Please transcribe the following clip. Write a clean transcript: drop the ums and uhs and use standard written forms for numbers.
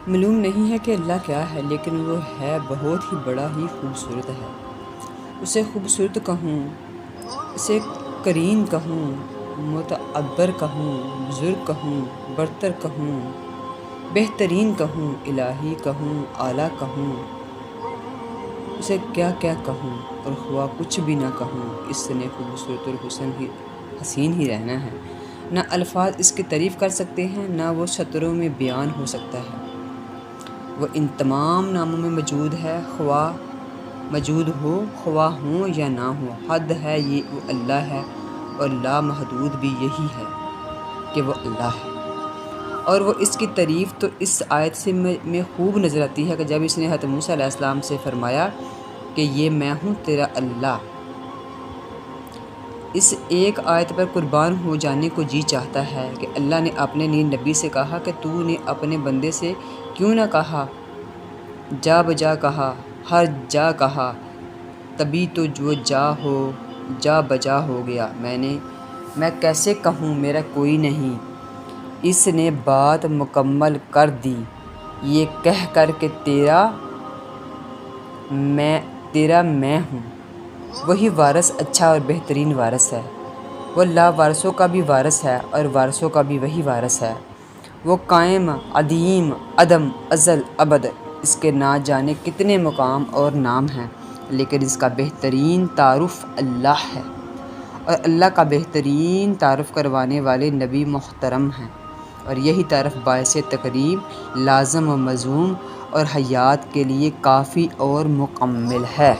معلوم نہیں ہے کہ اللہ کیا ہے، لیکن وہ ہے بہت ہی بڑا ہی خوبصورت ہے۔ اسے خوبصورت کہوں، اسے کریم کہوں، معتبر کہوں، بزرگ کہوں، برتر کہوں، بہترین کہوں، الہی کہوں، اعلیٰ کہوں، اسے کیا کیا کہوں، اور خواہ کچھ بھی نہ کہوں، اس نے خوبصورت اور حسین ہی رہنا ہے۔ نہ الفاظ اس کی تعریف کر سکتے ہیں، نہ وہ سطروں میں بیان ہو سکتا ہے۔ وہ ان تمام ناموں میں موجود ہے، خواہ موجود ہو، خواہ ہوں یا نہ ہو۔ حد ہے یہ وہ اللہ ہے، اور لامحدود بھی یہی ہے کہ وہ اللہ ہے۔ اور وہ اس کی تعریف تو اس آیت سے میں خوب نظر آتی ہے کہ جب اس نے حضرت موسیٰ علیہ السلام سے فرمایا کہ یہ میں ہوں تیرا اللہ۔ اس ایک آیت پر قربان ہو جانے کو جی چاہتا ہے کہ اللہ نے اپنے نبی سے کہا کہ تو نے اپنے بندے سے کیوں نہ کہا، جا بجا کہا، ہر جا کہا، تبھی تو جو جا بجا ہو گیا۔ میں کیسے کہوں میرا کوئی نہیں۔ اس نے بات مکمل کر دی یہ کہہ کر کہ تیرا میں ہوں۔ وہی وارث اچھا اور بہترین وارث ہے۔ وہ لا وارثوں کا بھی وارث ہے اور وارثوں کا بھی وہی وارث ہے۔ وہ قائم، عدیم، عدم، ازل، ابد، اس کے نہ جانے کتنے مقام اور نام ہیں، لیکن اس کا بہترین تعارف اللہ ہے، اور اللہ کا بہترین تعارف کروانے والے نبی محترم ہیں، اور یہی تعارف باعث تکریم، لازم و ملزوم اور حیات کے لیے کافی اور مکمل ہے۔